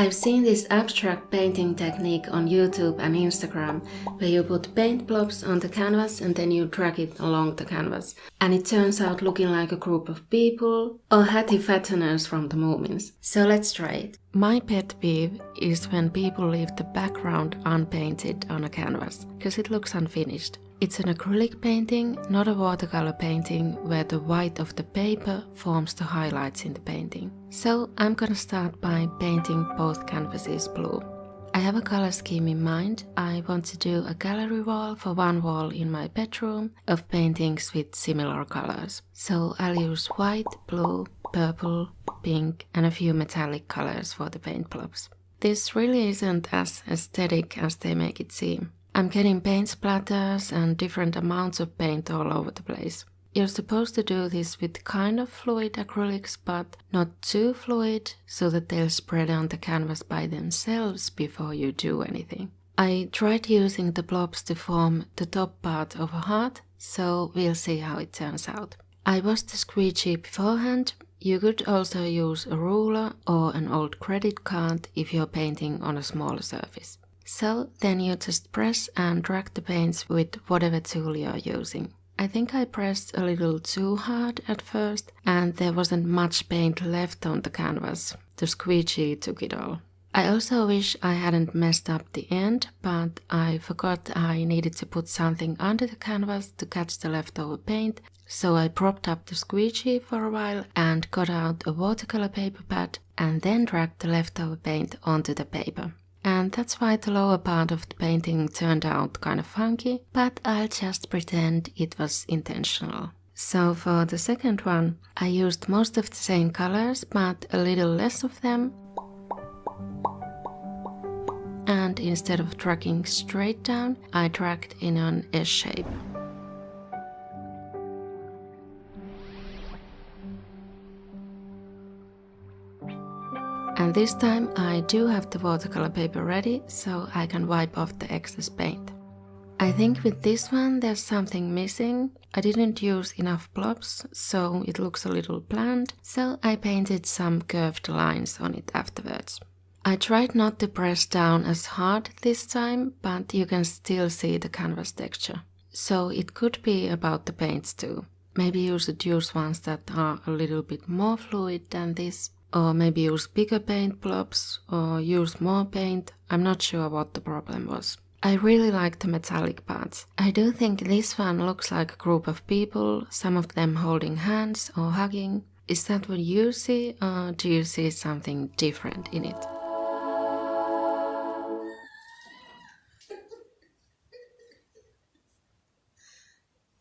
I've seen this abstract painting technique on YouTube and Instagram where you put paint blobs on the canvas and then you drag it along the canvas. And it turns out looking like a group of people or Hattie Fatteners from the Moomins. So let's try it. My pet peeve is when people leave the background unpainted on a canvas, because it looks unfinished. It's an acrylic painting, not a watercolor painting, where the white of the paper forms the highlights in the painting. So I'm gonna start by painting both canvases blue. I have a color scheme in mind. I want to do a gallery wall for one wall in my bedroom of paintings with similar colors. So I'll use white, blue, purple, pink and a few metallic colors for the paint blobs. This really isn't as aesthetic as they make it seem. I'm getting paint splatters and different amounts of paint all over the place. You're supposed to do this with kind of fluid acrylics, but not too fluid, so that they'll spread on the canvas by themselves before you do anything. I tried using the blobs to form the top part of a heart, so we'll see how it turns out. I washed the squeegee beforehand. You could also use a ruler or an old credit card if you're painting on a smaller surface. So then you just press and drag the paints with whatever tool you're using. I think I pressed a little too hard at first and there wasn't much paint left on the canvas. The squeegee took it all. I also wish I hadn't messed up the end, but I forgot I needed to put something under the canvas to catch the leftover paint, so I propped up the squeegee for a while and got out a watercolor paper pad and then dragged the leftover paint onto the paper. And that's why the lower part of the painting turned out kind of funky, but I'll just pretend it was intentional. So for the second one, I used most of the same colors, but a little less of them. And instead of dragging straight down, I dragged in an S shape. And this time I do have the watercolor paper ready, so I can wipe off the excess paint. I think with this one there's something missing. I didn't use enough blobs, so it looks a little bland, so I painted some curved lines on it afterwards. I tried not to press down as hard this time, but you can still see the canvas texture. So it could be about the paints too. Maybe you should use ones that are a little bit more fluid than this. Or maybe use bigger paint blobs, or use more paint. I'm not sure what the problem was. I really like the metallic parts. I do think this one looks like a group of people, some of them holding hands or hugging. Is that what you see, or do you see something different in it?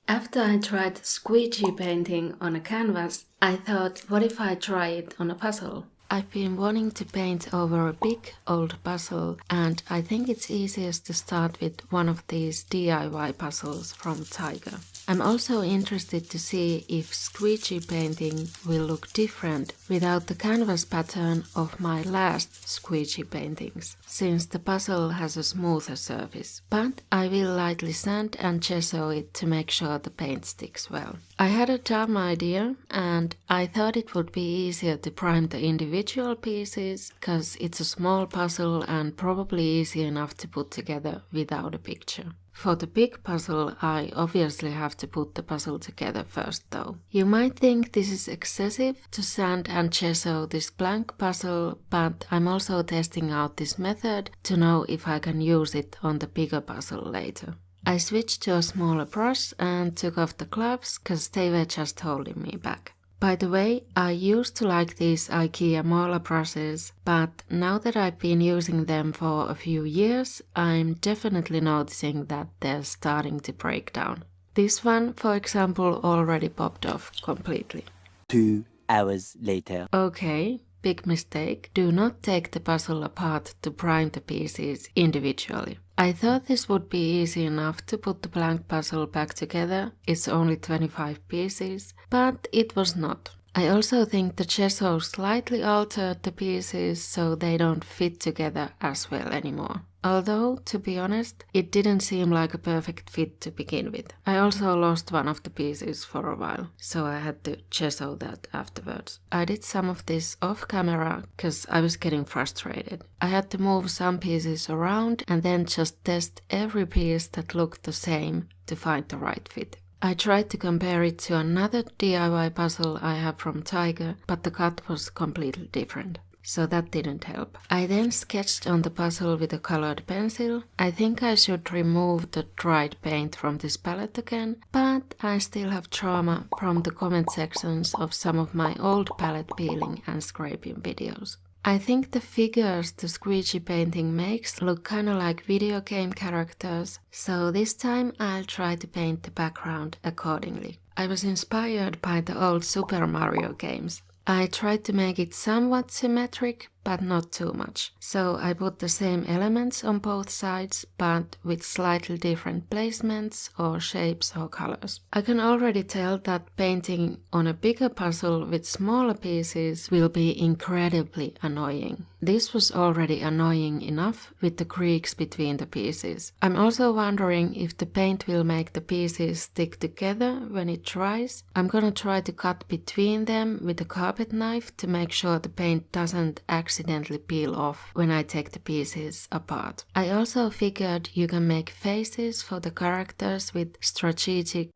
After I tried squeegee painting on a canvas, I thought, what if I try it on a puzzle? I've been wanting to paint over a big old puzzle, and I think it's easiest to start with one of these DIY puzzles from Tiger. I'm also interested to see if squeegee painting will look different without the canvas pattern of my last squeegee paintings, since the puzzle has a smoother surface. But I will lightly sand and gesso it to make sure the paint sticks well. I had a dumb idea, and I thought it would be easier to prime the individual pieces, cause it's a small puzzle and probably easy enough to put together without a picture. For the big puzzle, I obviously have to put the puzzle together first though. You might think this is excessive to sand and gesso this blank puzzle, but I'm also testing out this method to know if I can use it on the bigger puzzle later. I switched to a smaller brush and took off the gloves cause they were just holding me back. By the way, I used to like these IKEA Mola brushes, but now that I've been using them for a few years, I'm definitely noticing that they're starting to break down. This one, for example, already popped off completely. 2 hours later. Okay, big mistake. Do not take the puzzle apart to prime the pieces individually. I thought this would be easy enough to put the blank puzzle back together. It's only 25 pieces, but it was not. I also think the gesso slightly altered the pieces so they don't fit together as well anymore. Although, to be honest, it didn't seem like a perfect fit to begin with. I also lost one of the pieces for a while, so I had to chisel that afterwards. I did some of this off camera because I was getting frustrated. I had to move some pieces around and then just test every piece that looked the same to find the right fit. I tried to compare it to another DIY puzzle I have from Tiger, but the cut was completely different. So that didn't help. I then sketched on the puzzle with a colored pencil. I think I should remove the dried paint from this palette again, but I still have trauma from the comment sections of some of my old palette peeling and scraping videos. I think the figures the squeegee painting makes look kinda like video game characters, so this time I'll try to paint the background accordingly. I was inspired by the old Super Mario games. I tried to make it somewhat symmetric, but not too much. So I put the same elements on both sides, but with slightly different placements or shapes or colors. I can already tell that painting on a bigger puzzle with smaller pieces will be incredibly annoying. This was already annoying enough with the creaks between the pieces. I'm also wondering if the paint will make the pieces stick together when it dries. I'm gonna try to cut between them with a carpet knife to make sure the paint doesn't accidentally peel off when I take the pieces apart. I also figured you can make faces for the characters with strategic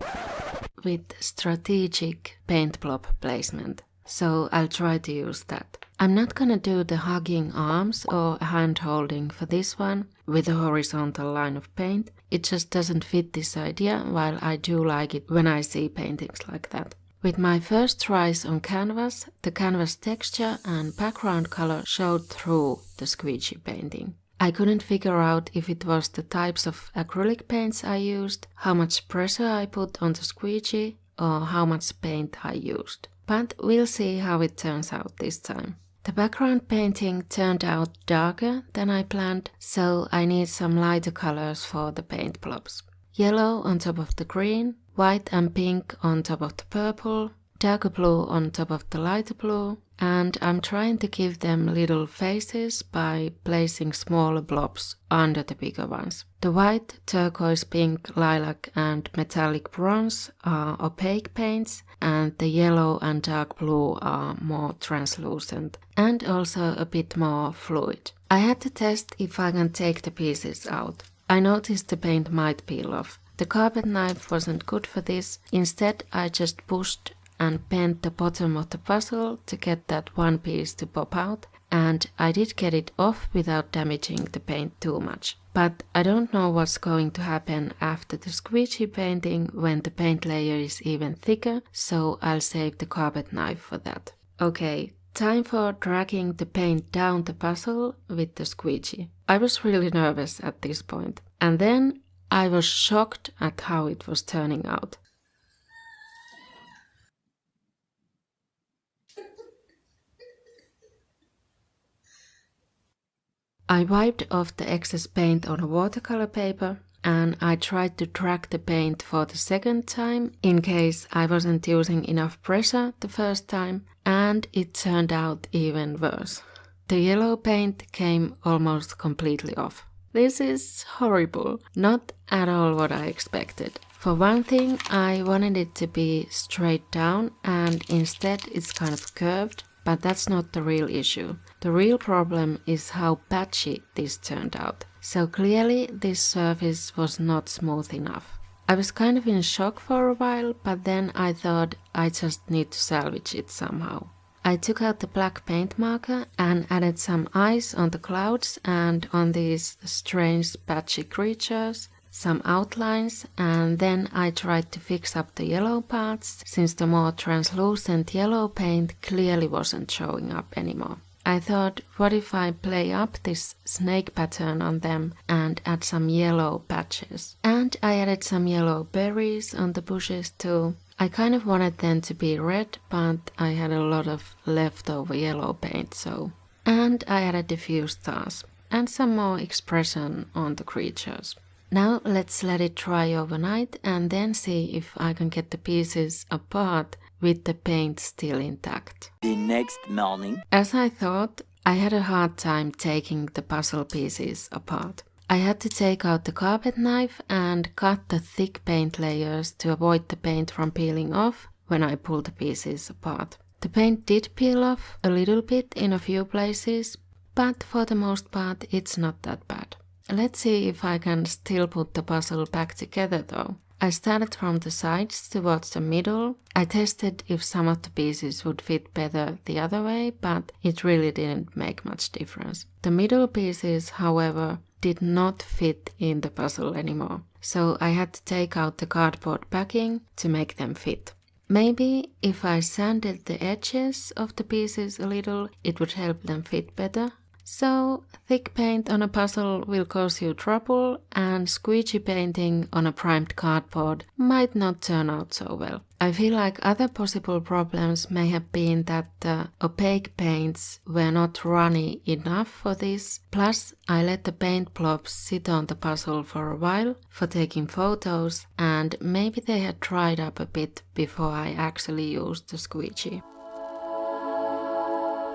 paint blob placement. So I'll try to use that. I'm not gonna do the hugging arms or hand holding for this one with a horizontal line of paint. It just doesn't fit this idea, while I do like it when I see paintings like that. With my first tries on canvas, the canvas texture and background color showed through the squeegee painting. I couldn't figure out if it was the types of acrylic paints I used, how much pressure I put on the squeegee, or how much paint I used. But we'll see how it turns out this time. The background painting turned out darker than I planned, so I need some lighter colors for the paint blobs. Yellow on top of the green, white and pink on top of the purple, darker blue on top of the lighter blue, and I'm trying to give them little faces by placing smaller blobs under the bigger ones. The white, turquoise, pink, lilac and metallic bronze are opaque paints, and the yellow and dark blue are more translucent and also a bit more fluid. I had to test if I can take the pieces out. I noticed the paint might peel off. The carpet knife wasn't good for this. Instead, I just pushed and bent the bottom of the puzzle to get that one piece to pop out, and I did get it off without damaging the paint too much. But I don't know what's going to happen after the squeegee painting when the paint layer is even thicker, so I'll save the carpet knife for that. Okay, time for dragging the paint down the puzzle with the squeegee. I was really nervous at this point, and then I was shocked at how it was turning out. I wiped off the excess paint on a watercolor paper, and I tried to drag the paint for the second time in case I wasn't using enough pressure the first time, and it turned out even worse. The yellow paint came almost completely off. This is horrible, not at all what I expected. For one thing, I wanted it to be straight down, and instead it's kind of curved. But that's not the real issue. The real problem is how patchy this turned out. So clearly this surface was not smooth enough. I was kind of in shock for a while, but then I thought I just need to salvage it somehow. I took out the black paint marker and added some eyes on the clouds and on these strange patchy creatures, some outlines, and then I tried to fix up the yellow parts since the more translucent yellow paint clearly wasn't showing up anymore. I thought, what if I play up this snake pattern on them and add some yellow patches? And I added some yellow berries on the bushes too. I kind of wanted them to be red, but I had a lot of leftover yellow paint, so. And I added a few stars and some more expression on the creatures. Now let's let it dry overnight and then see if I can get the pieces apart with the paint still intact. The next morning. As I thought, I had a hard time taking the puzzle pieces apart. I had to take out the carpet knife and cut the thick paint layers to avoid the paint from peeling off when I pull the pieces apart. The paint did peel off a little bit in a few places, but for the most part it's not that bad. Let's see if I can still put the puzzle back together though. I started from the sides towards the middle. I tested if some of the pieces would fit better the other way, but it really didn't make much difference. The middle pieces, however, did not fit in the puzzle anymore, so I had to take out the cardboard backing to make them fit. Maybe if I sanded the edges of the pieces a little, it would help them fit better. So, thick paint on a puzzle will cause you trouble, and squeegee painting on a primed cardboard might not turn out so well. I feel like other possible problems may have been that the opaque paints were not runny enough for this, plus I let the paint blobs sit on the puzzle for a while for taking photos, and maybe they had dried up a bit before I actually used the squeegee.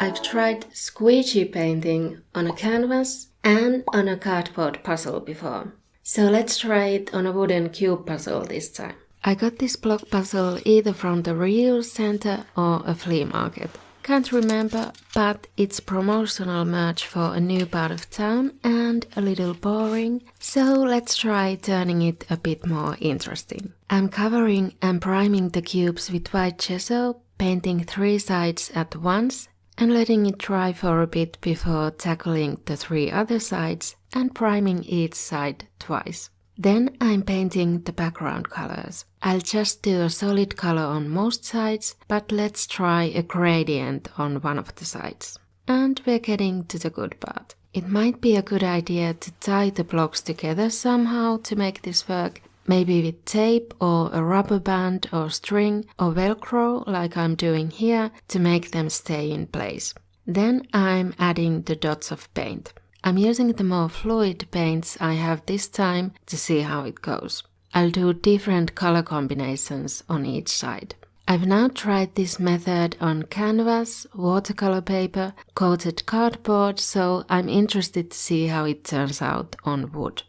I've tried squeegee painting on a canvas and on a cardboard puzzle before. So let's try it on a wooden cube puzzle this time. I got this block puzzle either from the reuse center or a flea market. Can't remember, but it's promotional merch for a new part of town and a little boring, so let's try turning it a bit more interesting. I'm covering and priming the cubes with white gesso, painting 3 sides at once, and letting it dry for a bit before tackling the 3 other sides and priming each side twice. Then I'm painting the background colors. I'll just do a solid color on most sides, but let's try a gradient on one of the sides. And we're getting to the good part. It might be a good idea to tie the blocks together somehow to make this work. Maybe with tape or a rubber band or string or velcro like I'm doing here to make them stay in place. Then I'm adding the dots of paint. I'm using the more fluid paints I have this time to see how it goes. I'll do different color combinations on each side. I've now tried this method on canvas, watercolor paper, coated cardboard, so I'm interested to see how it turns out on wood.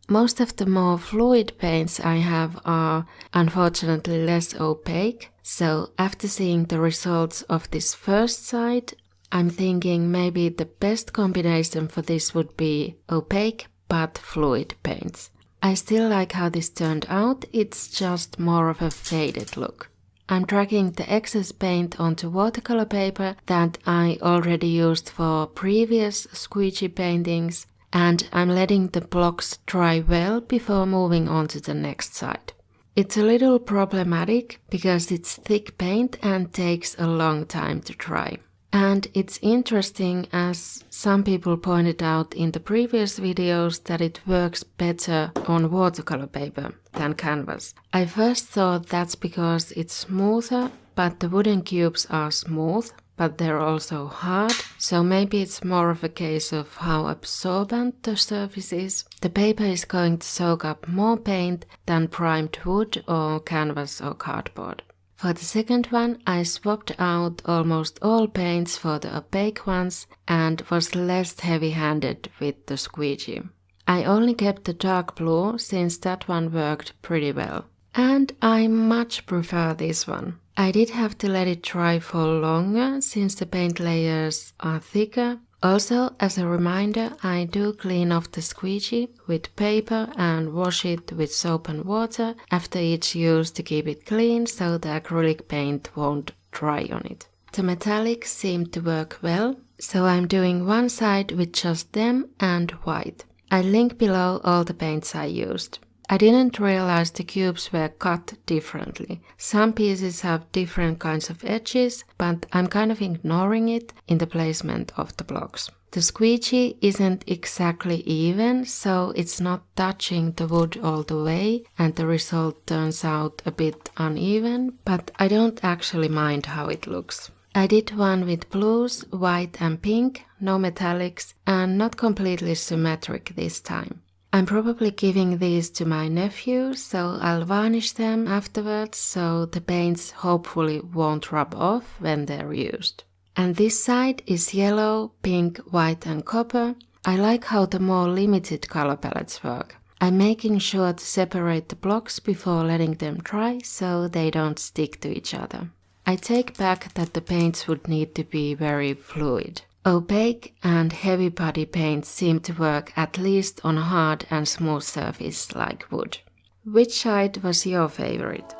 Most of the more fluid paints I have are unfortunately less opaque, so after seeing the results of this first side, I'm thinking maybe the best combination for this would be opaque but fluid paints. I still like how this turned out, it's just more of a faded look. I'm dragging the excess paint onto watercolor paper that I already used for previous squeegee paintings, and I'm letting the blocks dry well before moving on to the next side. It's a little problematic because it's thick paint and takes a long time to dry. And it's interesting, as some people pointed out in the previous videos, that it works better on watercolor paper than canvas. I first thought that's because it's smoother, but the wooden cubes are smooth, but they're also hard, so maybe it's more of a case of how absorbent the surface is. The paper is going to soak up more paint than primed wood or canvas or cardboard. For the second one, I swapped out almost all paints for the opaque ones and was less heavy-handed with the squeegee. I only kept the dark blue since that one worked pretty well. And I much prefer this one. I did have to let it dry for longer since the paint layers are thicker. Also, as a reminder, I do clean off the squeegee with paper and wash it with soap and water after each use to keep it clean so the acrylic paint won't dry on it. The metallics seem to work well, so I'm doing one side with just them and white. I'll link below all the paints I used. I didn't realize the cubes were cut differently. Some pieces have different kinds of edges, but I'm kind of ignoring it in the placement of the blocks. The squeegee isn't exactly even, so it's not touching the wood all the way, and the result turns out a bit uneven, but I don't actually mind how it looks. I did one with blues, white and pink, no metallics, and not completely symmetric this time. I'm probably giving these to my nephew, so I'll varnish them afterwards so the paints hopefully won't rub off when they're used. And this side is yellow, pink, white and copper. I like how the more limited color palettes work. I'm making sure to separate the blocks before letting them dry so they don't stick to each other. I take back that the paints would need to be very fluid. Opaque and heavy body paints seem to work at least on a hard and smooth surface like wood. Which side was your favorite?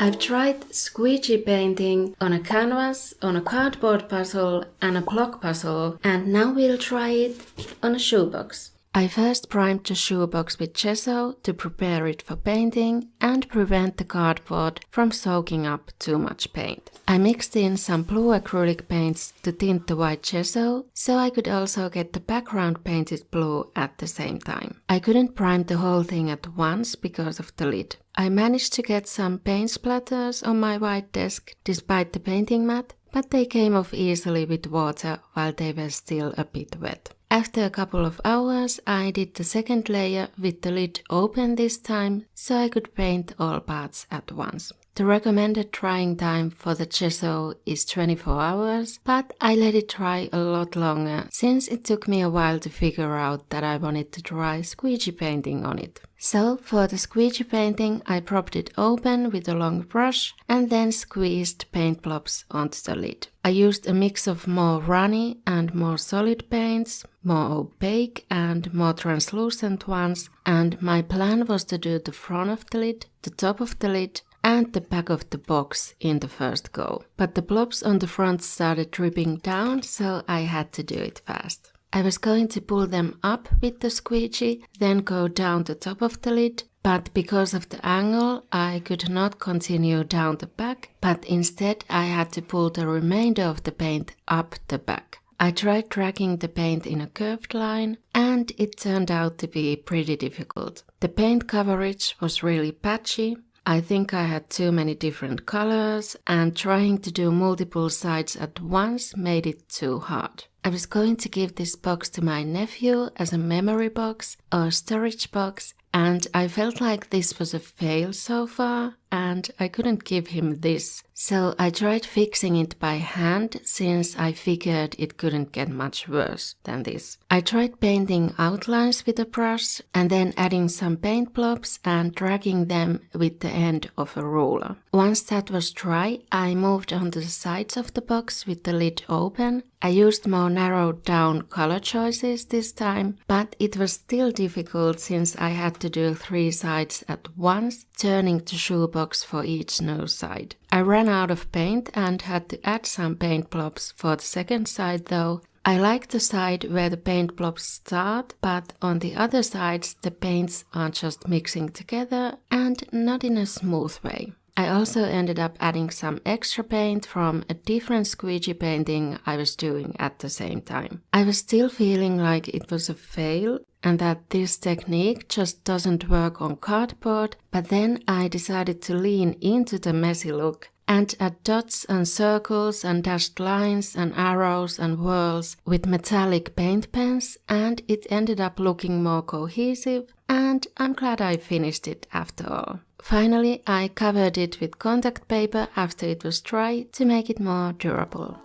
I've tried squeegee painting on a canvas, on a cardboard puzzle and a block puzzle, and now we'll try it on a shoebox. I first primed the shoebox with gesso to prepare it for painting and prevent the cardboard from soaking up too much paint. I mixed in some blue acrylic paints to tint the white gesso, so I could also get the background painted blue at the same time. I couldn't prime the whole thing at once because of the lid. I managed to get some paint splatters on my white desk despite the painting mat, but they came off easily with water while they were still a bit wet. After a couple of hours, I did the second layer with the lid open this time, so I could paint all parts at once. The recommended drying time for the gesso is 24 hours, but I let it dry a lot longer since it took me a while to figure out that I wanted to try squeegee painting on it. So for the squeegee painting, I propped it open with a long brush and then squeezed paint blobs onto the lid. I used a mix of more runny and more solid paints, more opaque and more translucent ones, and my plan was to do the front of the lid, the top of the lid, and the back of the box in the first go. But the blobs on the front started dripping down, so I had to do it fast. I was going to pull them up with the squeegee, then go down the top of the lid, but because of the angle, I could not continue down the back, but instead I had to pull the remainder of the paint up the back. I tried dragging the paint in a curved line, and it turned out to be pretty difficult. The paint coverage was really patchy. I think I had too many different colors, and trying to do multiple sides at once made it too hard. I was going to give this box to my nephew as a memory box or storage box, and I felt like this was a fail so far, and I couldn't give him this. So I tried fixing it by hand since I figured it couldn't get much worse than this. I tried painting outlines with a brush and then adding some paint blobs and dragging them with the end of a ruler. Once that was dry, I moved on to the sides of the box with the lid open. I used more narrowed down color choices this time, but it was still difficult since I had to do 3 sides at once, turning the shoebox for each new side. I ran out of paint and had to add some paint blobs for the second side though. I like the side where the paint blobs start, but on the other sides the paints are just mixing together and not in a smooth way. I also ended up adding some extra paint from a different squeegee painting I was doing at the same time. I was still feeling like it was a fail and that this technique just doesn't work on cardboard, but then I decided to lean into the messy look and add dots and circles and dashed lines and arrows and whirls with metallic paint pens, and it ended up looking more cohesive, and I'm glad I finished it after all. Finally, I covered it with contact paper after it was dry to make it more durable.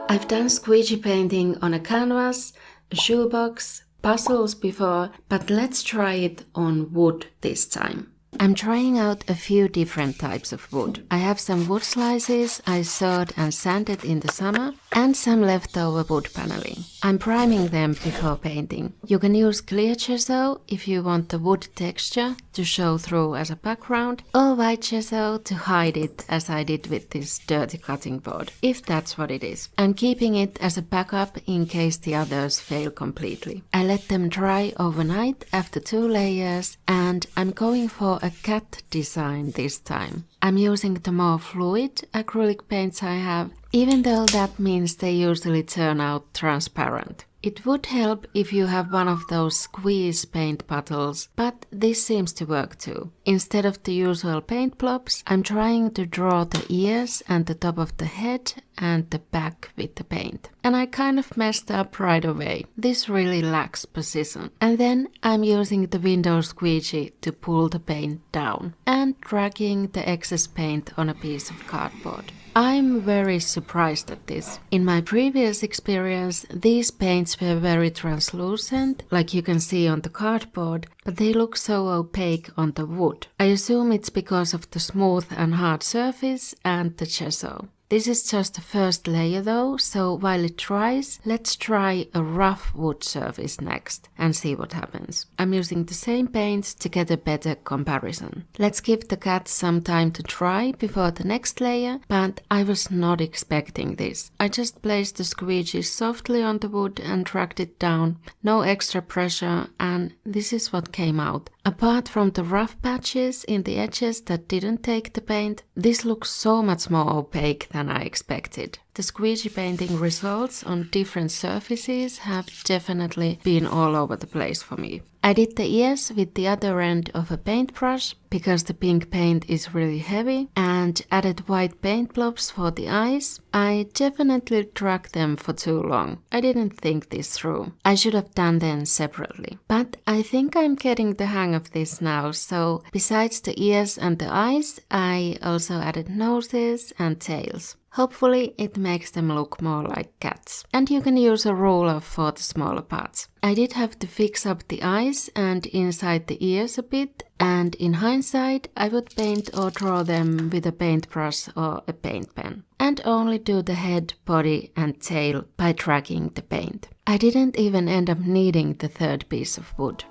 I've done squeegee painting on a canvas, a shoebox, puzzles before, but let's try it on wood this time. I'm trying out a few different types of wood. I have some wood slices I sawed and sanded in the summer and some leftover wood paneling. I'm priming them before painting. You can use clear gesso if you want the wood texture to show through as a background, or white gesso to hide it as I did with this dirty cutting board, if that's what it is. I'm keeping it as a backup in case the others fail completely. I let them dry overnight after 2 layers, and I'm going for a cat design this time. I'm using the more fluid acrylic paints I have, even though that means they usually turn out transparent. It would help if you have one of those squeeze paint bottles, but this seems to work too. Instead of the usual paint blobs, I'm trying to draw the ears and the top of the head and the back with the paint. And I kind of messed up right away. This really lacks precision. And then I'm using the Window Squeegee to pull the paint down and dragging the excess paint on a piece of cardboard. I'm very surprised at this. In my previous experience, these paints were very translucent, like you can see on the cardboard, but they look so opaque on the wood. I assume it's because of the smooth and hard surface and the gesso. This is just the first layer though, so while it dries, let's try a rough wood surface next and see what happens. I'm using the same paints to get a better comparison. Let's give the cat some time to dry before the next layer, but I was not expecting this. I just placed the squeegee softly on the wood and dragged it down, no extra pressure, and this is what came out. Apart from the rough patches in the edges that didn't take the paint, this looks so much more opaque than I expected. The squeegee painting results on different surfaces have definitely been all over the place for me. I did the ears with the other end of a paintbrush because the pink paint is really heavy, and added white paint blobs for the eyes. I definitely dragged them for too long. I didn't think this through. I should have done them separately. But I think I'm getting the hang of this now, so besides the ears and the eyes, I also added noses and tails. Hopefully it makes them look more like cats. And you can use a ruler for the smaller parts. I did have to fix up the eyes and inside the ears a bit, and in hindsight I would paint or draw them with a paintbrush or a paint pen. And only do the head, body and tail by dragging the paint. I didn't even end up needing the third piece of wood.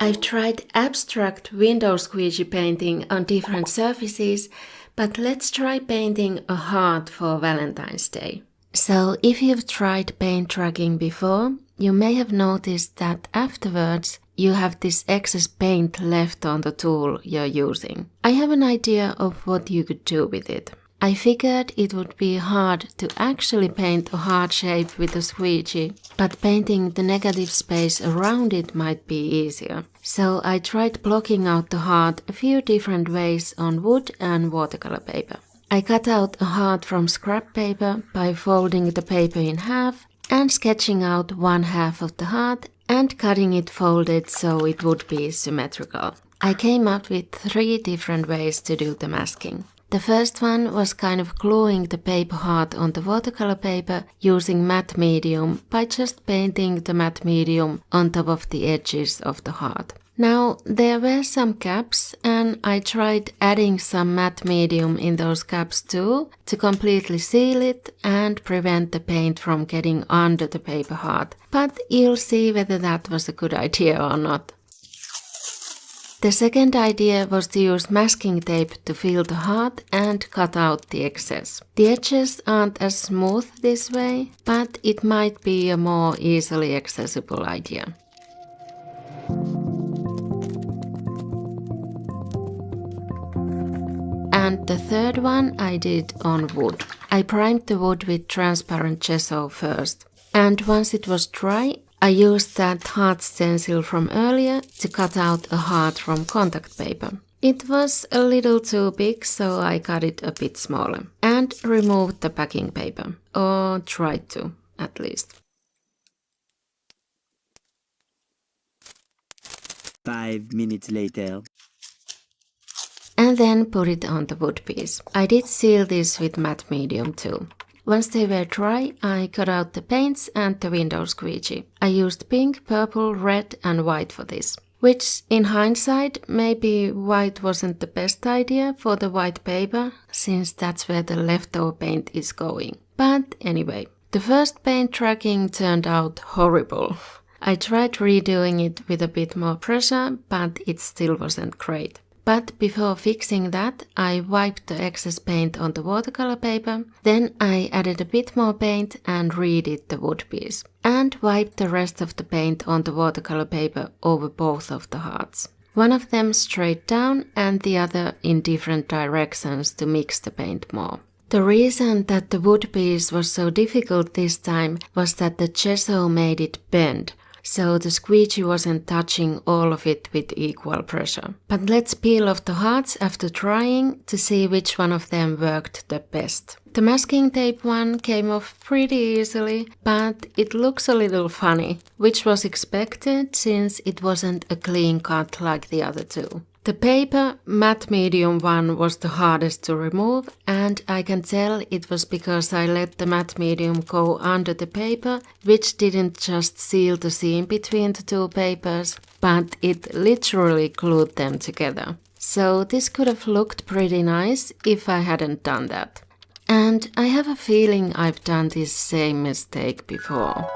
I've tried abstract Window Squeegee painting on different surfaces, but let's try painting a heart for Valentine's Day. So if you've tried paint dragging before, you may have noticed that afterwards you have this excess paint left on the tool you're using. I have an idea of what you could do with it. I figured it would be hard to actually paint a heart shape with a squeegee, but painting the negative space around it might be easier. So I tried blocking out the heart a few different ways on wood and watercolor paper. I cut out a heart from scrap paper by folding the paper in half and sketching out one half of the heart and cutting it folded so it would be symmetrical. I came up with 3 different ways to do the masking. The first one was kind of gluing the paper heart on the watercolor paper using matte medium by just painting the matte medium on top of the edges of the heart. Now there were some gaps and I tried adding some matte medium in those gaps too to completely seal it and prevent the paint from getting under the paper heart. But you'll see whether that was a good idea or not. The second idea was to use masking tape to fill the heart and cut out the excess. The edges aren't as smooth this way, but it might be a more easily accessible idea. And the third one I did on wood. I primed the wood with transparent gesso first, and once it was dry, I used that heart stencil from earlier to cut out a heart from contact paper. It was a little too big, so I cut it a bit smaller and removed the backing paper, or tried to, at least. 5 minutes later. And then put it on the wood piece. I did seal this with matte medium too. Once they were dry, I cut out the paints and the Window Squeegee. I used pink, purple, red and white for this. Which, in hindsight, maybe white wasn't the best idea for the white paper, since that's where the leftover paint is going. But anyway, the first paint tracking turned out horrible. I tried redoing it with a bit more pressure, but it still wasn't great. But before fixing that, I wiped the excess paint on the watercolor paper, then I added a bit more paint and redid the wood piece, and wiped the rest of the paint on the watercolor paper over both of the hearts. One of them straight down and the other in different directions to mix the paint more. The reason that the wood piece was so difficult this time was that the gesso made it bend, so the squeegee wasn't touching all of it with equal pressure. But let's peel off the hearts after trying to see which one of them worked the best. The masking tape one came off pretty easily, but it looks a little funny, which was expected since it wasn't a clean cut like the other two. The paper matte medium one was the hardest to remove, and I can tell it was because I let the matte medium go under the paper, which didn't just seal the seam between the two papers, but it literally glued them together. So this could have looked pretty nice if I hadn't done that. And I have a feeling I've done this same mistake before.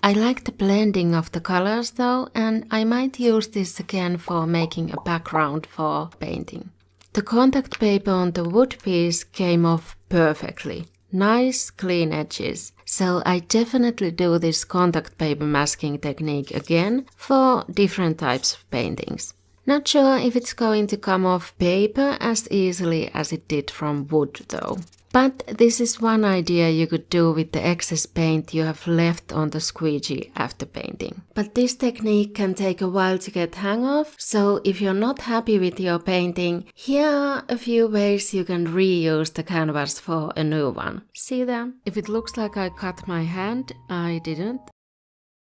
I like the blending of the colors though, and I might use this again for making a background for painting. The contact paper on the wood piece came off perfectly. Nice clean edges. So I definitely do this contact paper masking technique again for different types of paintings. Not sure if it's going to come off paper as easily as it did from wood though. But this is one idea you could do with the excess paint you have left on the squeegee after painting. But this technique can take a while to get hang of, so if you're not happy with your painting, here are a few ways you can reuse the canvas for a new one. See them? If it looks like I cut my hand, I didn't.